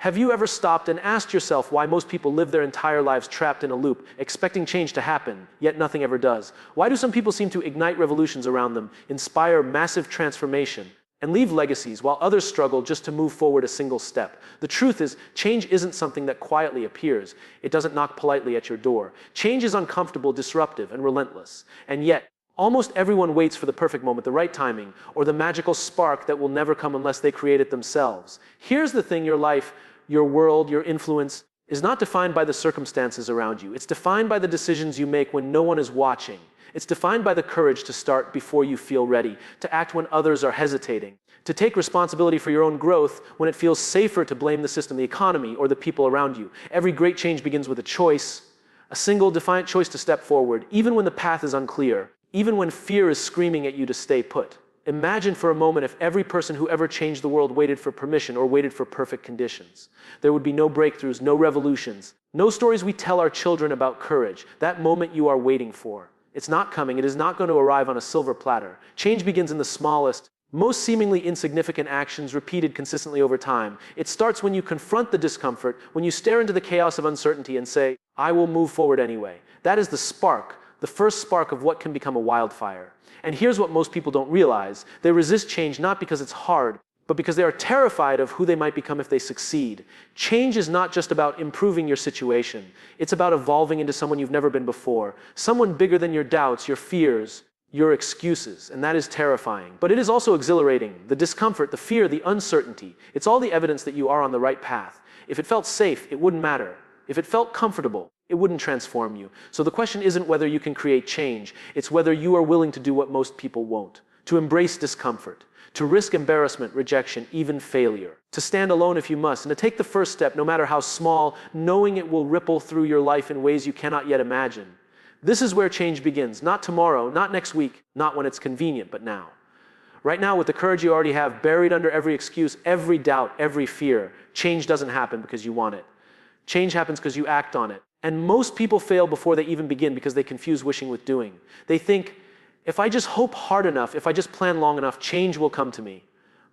Have you ever stopped and asked yourself why most people live their entire lives trapped in a loop, expecting change to happen, yet nothing ever does? Why do some people seem to ignite revolutions around them, inspire massive transformation, and leave legacies, while others struggle just to move forward a single step? The truth is, change isn't something that quietly appears. It doesn't knock politely at your door. Change is uncomfortable, disruptive, and relentless. And yet, almost everyone waits for the perfect moment, the right timing, or the magical spark that will never come unless they create it themselves. Here's the thing: your life, your world, your influence is not defined by the circumstances around you. It's defined by the decisions you make when no one is watching. It's defined by the courage to start before you feel ready, to act when others are hesitating, to take responsibility for your own growth when it feels safer to blame the system, the economy, or the people around you. Every great change begins with a choice, a single defiant choice to step forward, even when the path is unclear, even when fear is screaming at you to stay put. Imagine for a moment if every person who ever changed the world waited for permission or waited for perfect conditions. There would be no breakthroughs, no revolutions, no stories we tell our children about courage, that moment you are waiting for. It's not coming. It is not going to arrive on a silver platter. Change begins in the smallest, most seemingly insignificant actions repeated consistently over time. It starts when you confront the discomfort, when you stare into the chaos of uncertainty and say, "I will move forward anyway." That is the spark, the first spark of what can become a wildfire. And here's what most people don't realize. They resist change not because it's hard, but because they are terrified of who they might become if they succeed. Change is not just about improving your situation. It's about evolving into someone you've never been before, someone bigger than your doubts, your fears, your excuses, and that is terrifying. But it is also exhilarating. The discomfort, the fear, the uncertainty, it's all the evidence that you are on the right path. If it felt safe, it wouldn't matter. If it felt comfortable, it wouldn't transform you. So the question isn't whether you can create change, it's whether you are willing to do what most people won't, to embrace discomfort, to risk embarrassment, rejection, even failure, to stand alone if you must, and to take the first step, no matter how small, knowing it will ripple through your life in ways you cannot yet imagine. This is where change begins, not tomorrow, not next week, not when it's convenient, but now. Right now, with the courage you already have, buried under every excuse, every doubt, every fear, change doesn't happen because you want it. Change happens because you act on it. And most people fail before they even begin because they confuse wishing with doing. They think, if I just hope hard enough, if I just plan long enough, change will come to me.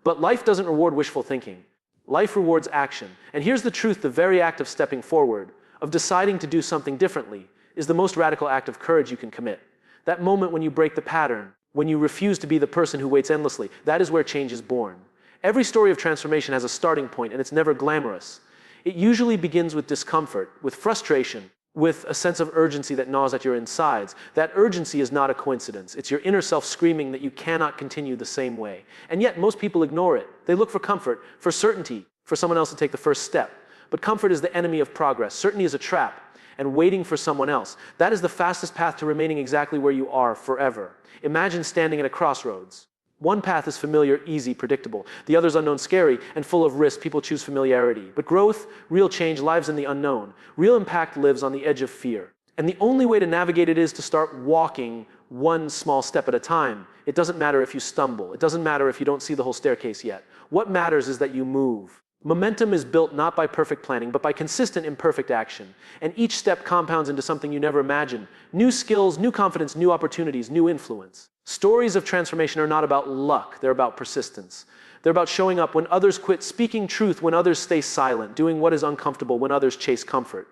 But life doesn't reward wishful thinking. Life rewards action. And here's the truth: the very act of stepping forward, of deciding to do something differently, is the most radical act of courage you can commit. That moment when you break the pattern, when you refuse to be the person who waits endlessly, that is where change is born. Every story of transformation has a starting point, and it's never glamorous. It usually begins with discomfort, with frustration, with a sense of urgency that gnaws at your insides. That urgency is not a coincidence. It's your inner self screaming that you cannot continue the same way. And yet most people ignore it. They look for comfort, for certainty, for someone else to take the first step. But comfort is the enemy of progress. Certainty is a trap, and waiting for someone else, that is the fastest path to remaining exactly where you are forever. Imagine standing at a crossroads. One path is familiar, easy, predictable. The other is unknown, scary, and full of risk. People choose familiarity. But growth, real change, lives in the unknown. Real impact lives on the edge of fear. And the only way to navigate it is to start walking one small step at a time. It doesn't matter if you stumble. It doesn't matter if you don't see the whole staircase yet. What matters is that you move. Momentum is built not by perfect planning, but by consistent, imperfect action. And each step compounds into something you never imagined. New skills, new confidence, new opportunities, new influence. Stories of transformation are not about luck, they're about persistence. They're about showing up when others quit, speaking truth when others stay silent, doing what is uncomfortable when others chase comfort.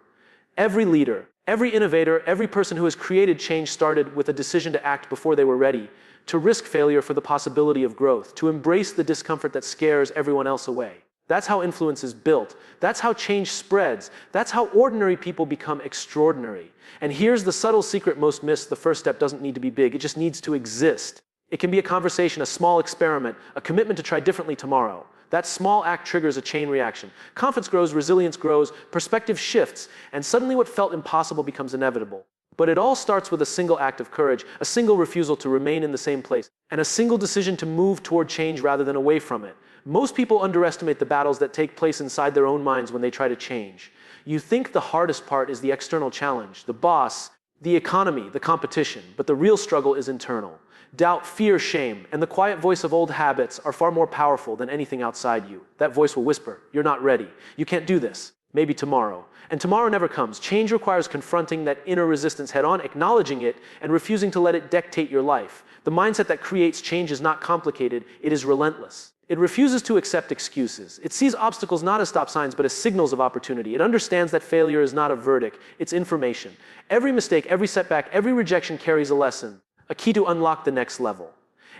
Every leader, every innovator, every person who has created change started with a decision to act before they were ready, to risk failure for the possibility of growth, to embrace the discomfort that scares everyone else away. That's how influence is built. That's how change spreads. That's how ordinary people become extraordinary. And here's the subtle secret most miss: the first step doesn't need to be big. It just needs to exist. It can be a conversation, a small experiment, a commitment to try differently tomorrow. That small act triggers a chain reaction. Confidence grows, resilience grows, perspective shifts, and suddenly what felt impossible becomes inevitable. But it all starts with a single act of courage, a single refusal to remain in the same place, and a single decision to move toward change rather than away from it. Most people underestimate the battles that take place inside their own minds when they try to change. You think the hardest part is the external challenge, the boss, the economy, the competition, but the real struggle is internal. Doubt, fear, shame, and the quiet voice of old habits are far more powerful than anything outside you. That voice will whisper, "You're not ready. You can't do this. Maybe tomorrow." And tomorrow never comes. Change requires confronting that inner resistance head on, acknowledging it, and refusing to let it dictate your life. The mindset that creates change is not complicated, it is relentless. It refuses to accept excuses. It sees obstacles not as stop signs, but as signals of opportunity. It understands that failure is not a verdict, it's information. Every mistake, every setback, every rejection carries a lesson, a key to unlock the next level.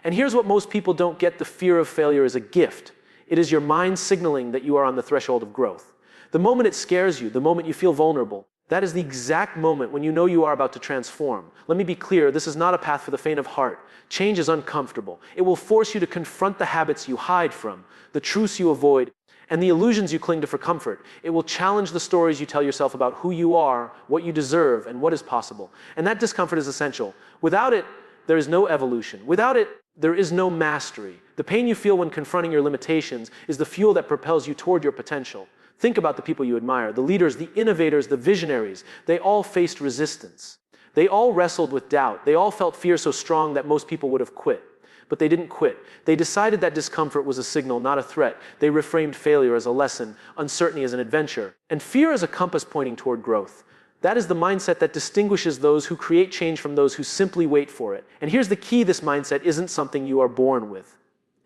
And here's what most people don't get: the fear of failure is a gift. It is your mind signaling that you are on the threshold of growth. The moment it scares you, the moment you feel vulnerable, that is the exact moment when you know you are about to transform. Let me be clear, this is not a path for the faint of heart. Change is uncomfortable. It will force you to confront the habits you hide from, the truths you avoid, and the illusions you cling to for comfort. It will challenge the stories you tell yourself about who you are, what you deserve, and what is possible. And that discomfort is essential. Without it, there is no evolution. Without it, there is no mastery. The pain you feel when confronting your limitations is the fuel that propels you toward your potential. Think about the people you admire, the leaders, the innovators, the visionaries. They all faced resistance. They all wrestled with doubt. They all felt fear so strong that most people would have quit. But they didn't quit. They decided that discomfort was a signal, not a threat. They reframed failure as a lesson, uncertainty as an adventure, and fear as a compass pointing toward growth. That is the mindset that distinguishes those who create change from those who simply wait for it. And here's the key: this mindset isn't something you are born with.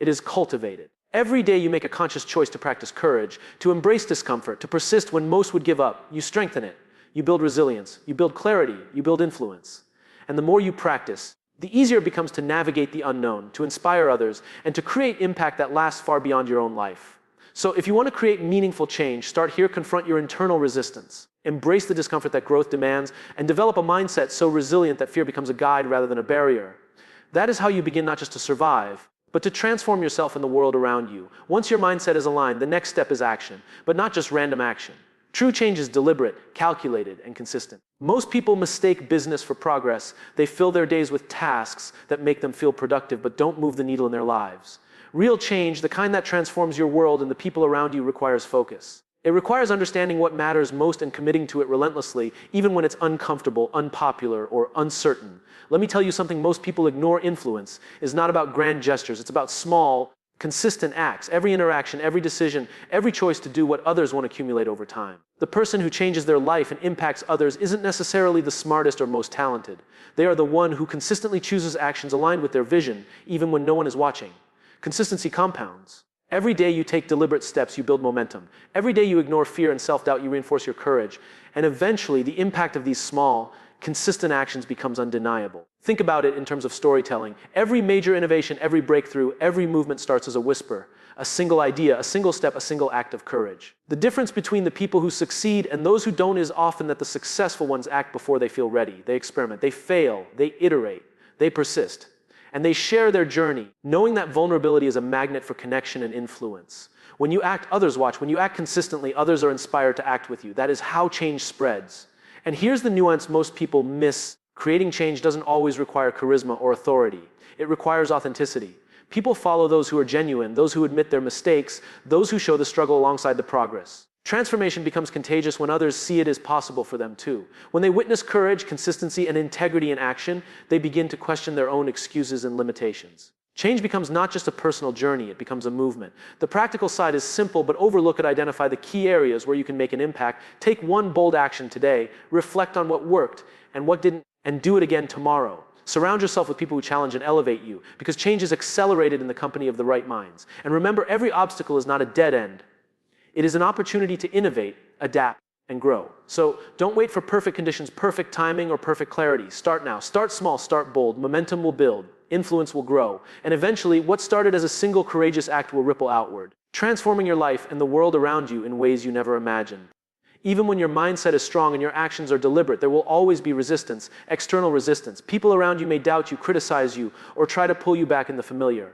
It is cultivated. Every day you make a conscious choice to practice courage, to embrace discomfort, to persist when most would give up. You strengthen it. You build resilience. You build clarity. You build influence. And the more you practice, the easier it becomes to navigate the unknown, to inspire others, and to create impact that lasts far beyond your own life. So if you want to create meaningful change, start here. Confront your internal resistance. Embrace the discomfort that growth demands, and develop a mindset so resilient that fear becomes a guide rather than a barrier. That is how you begin not just to survive, but to transform yourself and the world around you. Once your mindset is aligned, the next step is action, but not just random action. True change is deliberate, calculated, and consistent. Most people mistake business for progress. They fill their days with tasks that make them feel productive, but don't move the needle in their lives. Real change, the kind that transforms your world and the people around you, requires focus. It requires understanding what matters most and committing to it relentlessly, even when it's uncomfortable, unpopular, or uncertain. Let me tell you something most people ignore: influence is not about grand gestures. It's about small, consistent acts. Every interaction, every decision, every choice to do what others won't accumulate over time. The person who changes their life and impacts others isn't necessarily the smartest or most talented. They are the one who consistently chooses actions aligned with their vision, even when no one is watching. Consistency compounds. Every day you take deliberate steps, you build momentum. Every day you ignore fear and self-doubt, you reinforce your courage. And eventually, the impact of these small, consistent actions becomes undeniable. Think about it in terms of storytelling. Every major innovation, every breakthrough, every movement starts as a whisper, a single idea, a single step, a single act of courage. The difference between the people who succeed and those who don't is often that the successful ones act before they feel ready. They experiment, they fail, they iterate, they persist. And they share their journey, knowing that vulnerability is a magnet for connection and influence. When you act, others watch. When you act consistently, others are inspired to act with you. That is how change spreads. And here's the nuance most people miss: creating change doesn't always require charisma or authority. It requires authenticity. People follow those who are genuine, those who admit their mistakes, those who show the struggle alongside the progress. Transformation becomes contagious when others see it as possible for them too. When they witness courage, consistency, and integrity in action, they begin to question their own excuses and limitations. Change becomes not just a personal journey, it becomes a movement. The practical side is simple, but overlook it. Identify the key areas where you can make an impact. Take one bold action today, reflect on what worked and what didn't, and do it again tomorrow. Surround yourself with people who challenge and elevate you, because change is accelerated in the company of the right minds. And remember, every obstacle is not a dead end. It is an opportunity to innovate, adapt, and grow. So don't wait for perfect conditions, perfect timing, or perfect clarity. Start now. Start small, start bold. Momentum will build, influence will grow, and eventually what started as a single courageous act will ripple outward, transforming your life and the world around you in ways you never imagined. Even when your mindset is strong and your actions are deliberate, there will always be resistance, external resistance. People around you may doubt you, criticize you, or try to pull you back in the familiar.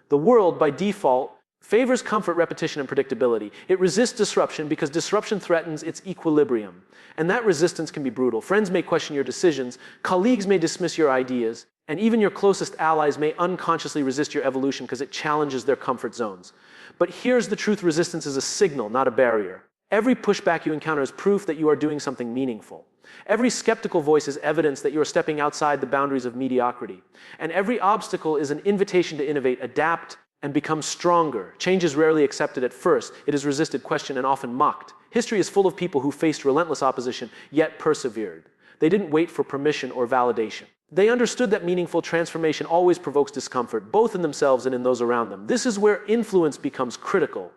The world, by default, favors comfort, repetition, and predictability. It resists disruption because disruption threatens its equilibrium. And that resistance can be brutal. Friends may question your decisions, colleagues may dismiss your ideas, and even your closest allies may unconsciously resist your evolution because it challenges their comfort zones. But here's the truth: resistance is a signal, not a barrier. Every pushback you encounter is proof that you are doing something meaningful. Every skeptical voice is evidence that you are stepping outside the boundaries of mediocrity. And every obstacle is an invitation to innovate, adapt, and become stronger. Change is rarely accepted at first. It is resisted, questioned, and often mocked. History is full of people who faced relentless opposition, yet persevered. They didn't wait for permission or validation. They understood that meaningful transformation always provokes discomfort, both in themselves and in those around them. This is where influence becomes critical.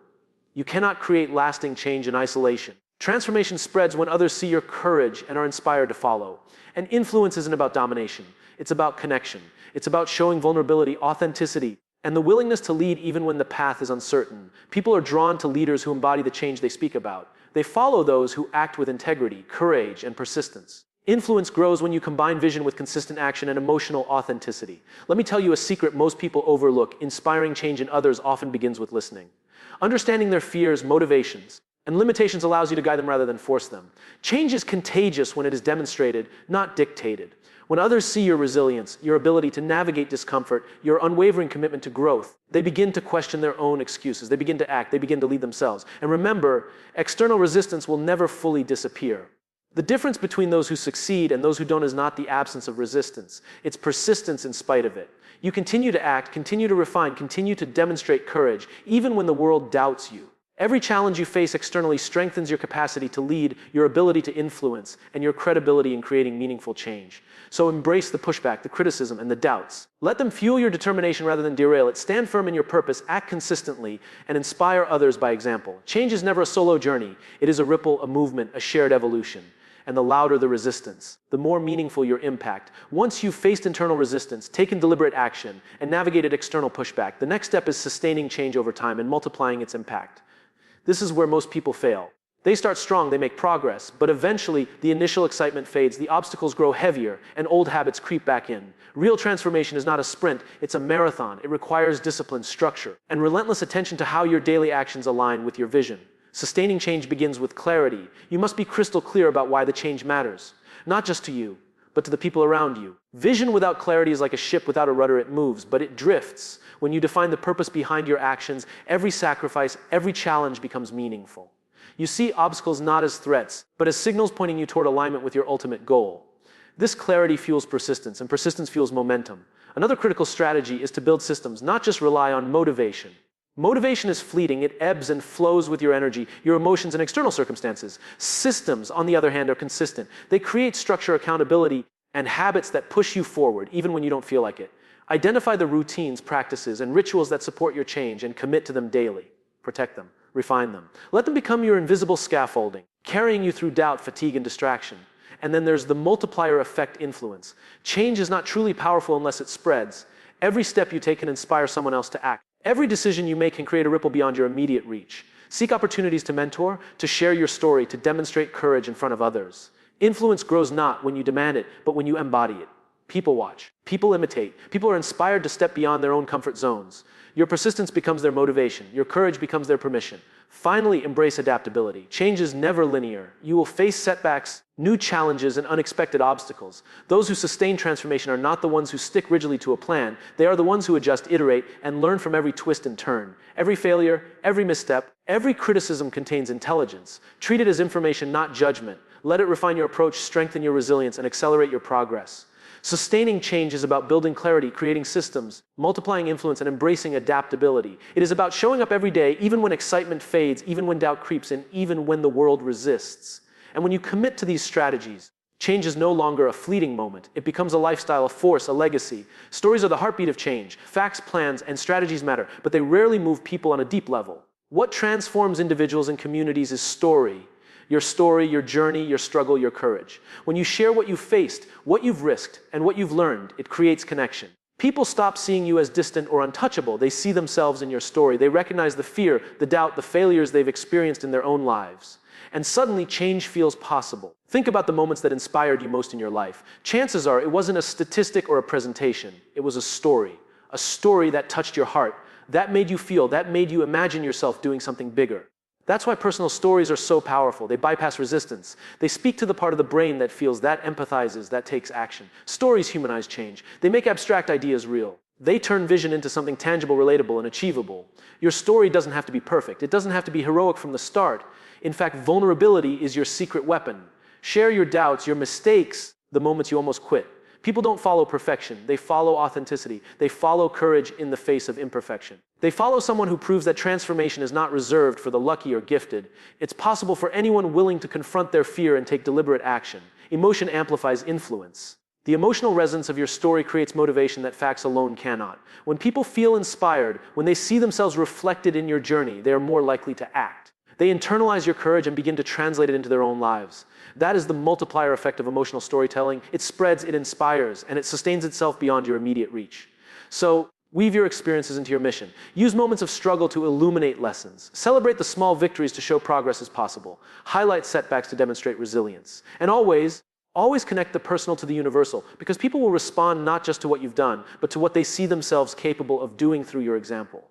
You cannot create lasting change in isolation. Transformation spreads when others see your courage and are inspired to follow. And influence isn't about domination. It's about connection. It's about showing vulnerability, authenticity, and the willingness to lead even when the path is uncertain. People are drawn to leaders who embody the change they speak about. They follow those who act with integrity, courage, and persistence. Influence grows when you combine vision with consistent action and emotional authenticity. Let me tell you a secret most people overlook. Inspiring change in others often begins with listening. Understanding their fears, motivations, and limitations allows you to guide them rather than force them. Change is contagious when it is demonstrated, not dictated. When others see your resilience, your ability to navigate discomfort, your unwavering commitment to growth, they begin to question their own excuses. They begin to act. They begin to lead themselves. And remember, external resistance will never fully disappear. The difference between those who succeed and those who don't is not the absence of resistance. It's persistence in spite of it. You continue to act, continue to refine, continue to demonstrate courage, even when the world doubts you. Every challenge you face externally strengthens your capacity to lead, your ability to influence, and your credibility in creating meaningful change. So embrace the pushback, the criticism, and the doubts. Let them fuel your determination rather than derail it. Stand firm in your purpose, act consistently, and inspire others by example. Change is never a solo journey. It is a ripple, a movement, a shared evolution. And the louder the resistance, the more meaningful your impact. Once you've faced internal resistance, taken deliberate action, and navigated external pushback, the next step is sustaining change over time and multiplying its impact. This is where most people fail. They start strong, they make progress, but eventually the initial excitement fades, the obstacles grow heavier, and old habits creep back in. Real transformation is not a sprint, it's a marathon. It requires discipline, structure, and relentless attention to how your daily actions align with your vision. Sustaining change begins with clarity. You must be crystal clear about why the change matters, not just to you, but to the people around you. Vision without clarity is like a ship without a rudder. It moves, but it drifts. When you define the purpose behind your actions, every sacrifice, every challenge becomes meaningful. You see obstacles not as threats, but as signals pointing you toward alignment with your ultimate goal. This clarity fuels persistence, and persistence fuels momentum. Another critical strategy is to build systems, not just rely on motivation. Motivation is fleeting. It ebbs and flows with your energy, your emotions, and external circumstances. Systems, on the other hand, are consistent. They create structure, accountability, and habits that push you forward, even when you don't feel like it. Identify the routines, practices, and rituals that support your change and commit to them daily. Protect them, refine them. Let them become your invisible scaffolding, carrying you through doubt, fatigue, and distraction. And then there's the multiplier effect influence. Change is not truly powerful unless it spreads. Every step you take can inspire someone else to act. Every decision you make can create a ripple beyond your immediate reach. Seek opportunities to mentor, to share your story, to demonstrate courage in front of others. Influence grows not when you demand it, but when you embody it. People watch. People imitate. People are inspired to step beyond their own comfort zones. Your persistence becomes their motivation. Your courage becomes their permission. Finally, embrace adaptability. Change is never linear. You will face setbacks, new challenges, and unexpected obstacles. Those who sustain transformation are not the ones who stick rigidly to a plan. They are the ones who adjust, iterate, and learn from every twist and turn. Every failure, every misstep, every criticism contains intelligence. Treat it as information, not judgment. Let it refine your approach, strengthen your resilience, and accelerate your progress. Sustaining change is about building clarity, creating systems, multiplying influence, and embracing adaptability. It is about showing up every day, even when excitement fades, even when doubt creeps in, even when the world resists. And when you commit to these strategies, change is no longer a fleeting moment. It becomes a lifestyle, a force, a legacy. Stories are the heartbeat of change. Facts, plans, and strategies matter, but they rarely move people on a deep level. What transforms individuals and communities is story, your journey, your struggle, your courage. When you share what you've faced, what you've risked, and what you've learned, it creates connection. People stop seeing you as distant or untouchable. They see themselves in your story. They recognize the fear, the doubt, the failures they've experienced in their own lives. And suddenly, change feels possible. Think about the moments that inspired you most in your life. Chances are it wasn't a statistic or a presentation. It was a story that touched your heart, that made you feel, that made you imagine yourself doing something bigger. That's why personal stories are so powerful. They bypass resistance. They speak to the part of the brain that feels, that empathizes, that takes action. Stories humanize change. They make abstract ideas real. They turn vision into something tangible, relatable, and achievable. Your story doesn't have to be perfect. It doesn't have to be heroic from the start. In fact, vulnerability is your secret weapon. Share your doubts, your mistakes, the moments you almost quit. People don't follow perfection. They follow authenticity. They follow courage in the face of imperfection. They follow someone who proves that transformation is not reserved for the lucky or gifted. It's possible for anyone willing to confront their fear and take deliberate action. Emotion amplifies influence. The emotional resonance of your story creates motivation that facts alone cannot. When people feel inspired, when they see themselves reflected in your journey, they are more likely to act. They internalize your courage and begin to translate it into their own lives. That is the multiplier effect of emotional storytelling. It spreads, it inspires, and it sustains itself beyond your immediate reach. So, weave your experiences into your mission. Use moments of struggle to illuminate lessons. Celebrate the small victories to show progress is possible. Highlight setbacks to demonstrate resilience. And always connect the personal to the universal, because people will respond not just to what you've done, but to what they see themselves capable of doing through your example.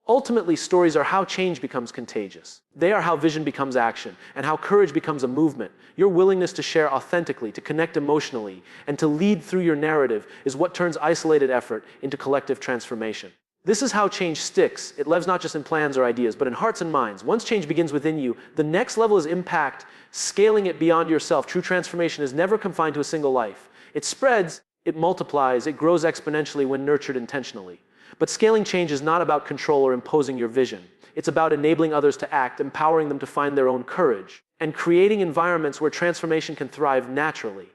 Ultimately, stories are how change becomes contagious. They are how vision becomes action, and how courage becomes a movement. Your willingness to share authentically, to connect emotionally, and to lead through your narrative is what turns isolated effort into collective transformation. This is how change sticks. It lives not just in plans or ideas, but in hearts and minds. Once change begins within you, the next level is impact, scaling it beyond yourself. True transformation is never confined to a single life. It spreads, it multiplies, it grows exponentially when nurtured intentionally. But scaling change is not about control or imposing your vision. It's about enabling others to act, empowering them to find their own courage, and creating environments where transformation can thrive naturally.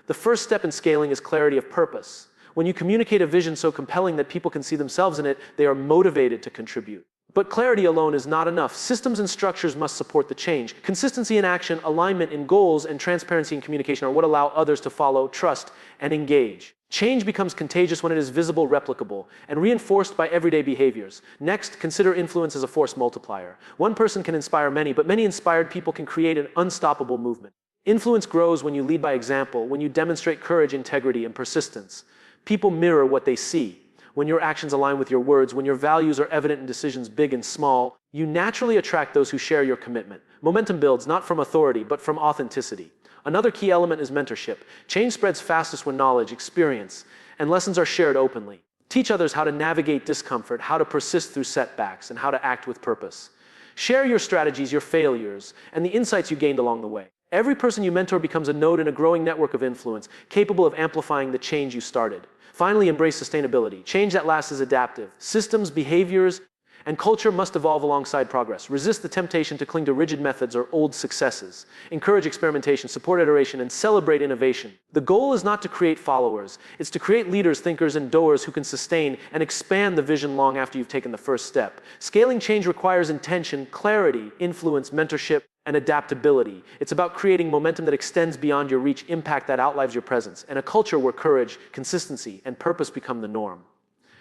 The first step in scaling is clarity of purpose. When you communicate a vision so compelling that people can see themselves in it, they are motivated to contribute. But clarity alone is not enough. Systems and structures must support the change. Consistency in action, alignment in goals, and transparency in communication are what allow others to follow, trust, and engage. Change becomes contagious when it is visible, replicable, and reinforced by everyday behaviors. Next, consider influence as a force multiplier. One person can inspire many, but many inspired people can create an unstoppable movement. Influence grows when you lead by example, when you demonstrate courage, integrity, and persistence. People mirror what they see. When your actions align with your words, when your values are evident in decisions big and small, you naturally attract those who share your commitment. Momentum builds not from authority, but from authenticity. Another key element is mentorship. Change spreads fastest when knowledge, experience, and lessons are shared openly. Teach others how to navigate discomfort, how to persist through setbacks, and how to act with purpose. Share your strategies, your failures, and the insights you gained along the way. Every person you mentor becomes a node in a growing network of influence, capable of amplifying the change you started. Finally, embrace sustainability. Change that lasts is adaptive. Systems, behaviors, and culture must evolve alongside progress. Resist the temptation to cling to rigid methods or old successes. Encourage experimentation, support iteration, and celebrate innovation. The goal is not to create followers. It's to create leaders, thinkers, and doers who can sustain and expand the vision long after you've taken the first step. Scaling change requires intention, clarity, influence, mentorship, and adaptability. It's about creating momentum that extends beyond your reach, impact that outlives your presence, and a culture where courage, consistency, and purpose become the norm.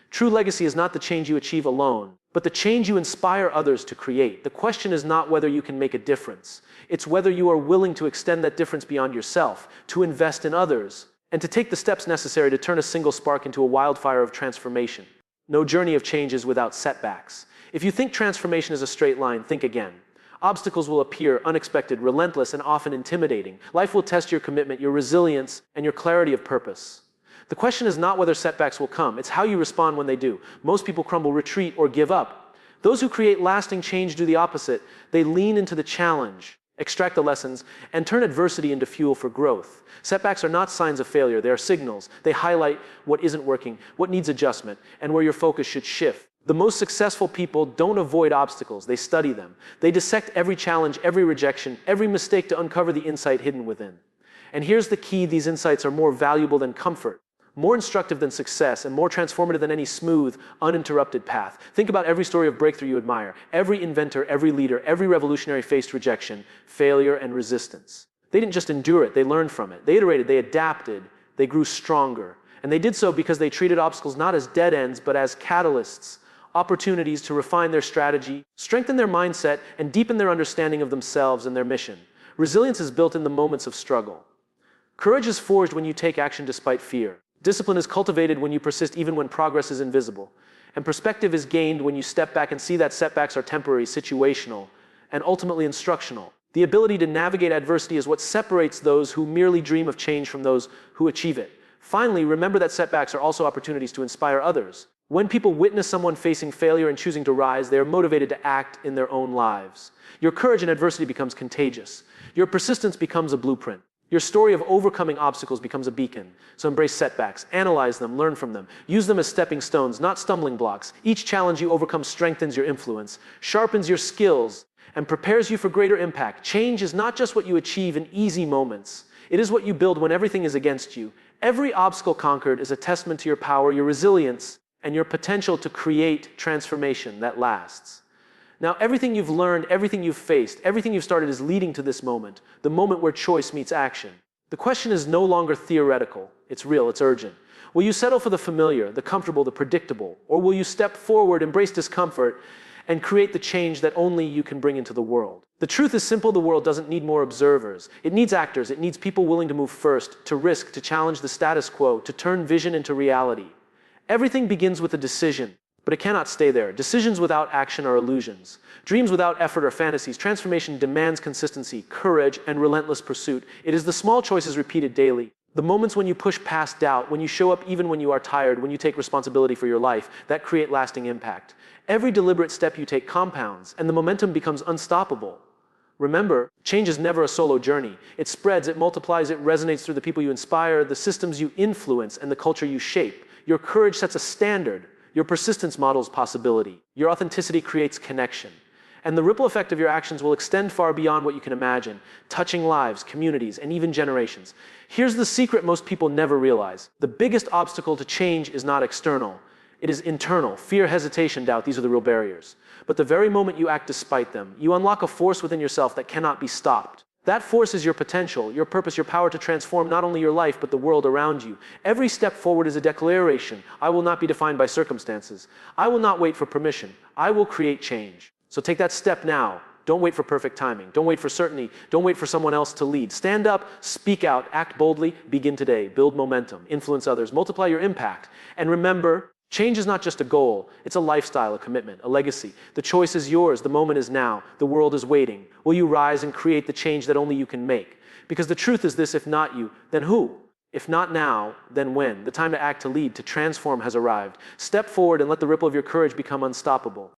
True legacy is not the change you achieve alone, but the change you inspire others to create. The question is not whether you can make a difference. It's whether you are willing to extend that difference beyond yourself, to invest in others, and to take the steps necessary to turn a single spark into a wildfire of transformation. No journey of change is without setbacks. If you think transformation is a straight line, think again. Obstacles will appear unexpected, relentless, and often intimidating. Life will test your commitment, your resilience, and your clarity of purpose. The question is not whether setbacks will come, it's how you respond when they do. Most people crumble, retreat, or give up. Those who create lasting change do the opposite. They lean into the challenge, extract the lessons, and turn adversity into fuel for growth. Setbacks are not signs of failure, they are signals. They highlight what isn't working, what needs adjustment, and where your focus should shift. The most successful people don't avoid obstacles, they study them. They dissect every challenge, every rejection, every mistake to uncover the insight hidden within. And here's the key: these insights are more valuable than comfort, more instructive than success, and more transformative than any smooth, uninterrupted path. Think about every story of breakthrough you admire. Every inventor, every leader, every revolutionary faced rejection, failure, and resistance. They didn't just endure it, they learned from it. They iterated, they adapted, they grew stronger. And they did so because they treated obstacles not as dead ends, but as catalysts, opportunities to refine their strategy, strengthen their mindset, and deepen their understanding of themselves and their mission. Resilience is built in the moments of struggle. Courage is forged when you take action despite fear. Discipline is cultivated when you persist even when progress is invisible. And perspective is gained when you step back and see that setbacks are temporary, situational, and ultimately instructional. The ability to navigate adversity is what separates those who merely dream of change from those who achieve it. Finally, remember that setbacks are also opportunities to inspire others. When people witness someone facing failure and choosing to rise, they are motivated to act in their own lives. Your courage in adversity becomes contagious. Your persistence becomes a blueprint. Your story of overcoming obstacles becomes a beacon. So embrace setbacks, analyze them, learn from them. Use them as stepping stones, not stumbling blocks. Each challenge you overcome strengthens your influence, sharpens your skills, and prepares you for greater impact. Change is not just what you achieve in easy moments. It is what you build when everything is against you. Every obstacle conquered is a testament to your power, your resilience, and your potential to create transformation that lasts. Now, everything you've learned, everything you've faced, everything you've started is leading to this moment, the moment where choice meets action. The question is no longer theoretical. It's real, it's urgent. Will you settle for the familiar, the comfortable, the predictable? Or will you step forward, embrace discomfort, and create the change that only you can bring into the world? The truth is simple, the world doesn't need more observers. It needs actors, it needs people willing to move first, to risk, to challenge the status quo, to turn vision into reality. Everything begins with a decision, but it cannot stay there. Decisions without action are illusions. Dreams without effort are fantasies. Transformation demands consistency, courage, and relentless pursuit. It is the small choices repeated daily, the moments when you push past doubt, when you show up even when you are tired, when you take responsibility for your life, that create lasting impact. Every deliberate step you take compounds, and the momentum becomes unstoppable. Remember, change is never a solo journey. It spreads, it multiplies, it resonates through the people you inspire, the systems you influence, and the culture you shape. Your courage sets a standard. Your persistence models possibility. Your authenticity creates connection. And the ripple effect of your actions will extend far beyond what you can imagine, touching lives, communities, and even generations. Here's the secret most people never realize. The biggest obstacle to change is not external. It is internal. Fear, hesitation, doubt, these are the real barriers. But the very moment you act despite them, you unlock a force within yourself that cannot be stopped. That force is your potential, your purpose, your power to transform not only your life, but the world around you. Every step forward is a declaration. I will not be defined by circumstances. I will not wait for permission. I will create change. So take that step now. Don't wait for perfect timing. Don't wait for certainty. Don't wait for someone else to lead. Stand up, speak out, act boldly, begin today. Build momentum, influence others, multiply your impact. And remember, change is not just a goal, it's a lifestyle, a commitment, a legacy. The choice is yours, the moment is now, the world is waiting. Will you rise and create the change that only you can make? Because the truth is this, if not you, then who? If not now, then when? The time to act, to lead, to transform has arrived. Step forward and let the ripple of your courage become unstoppable.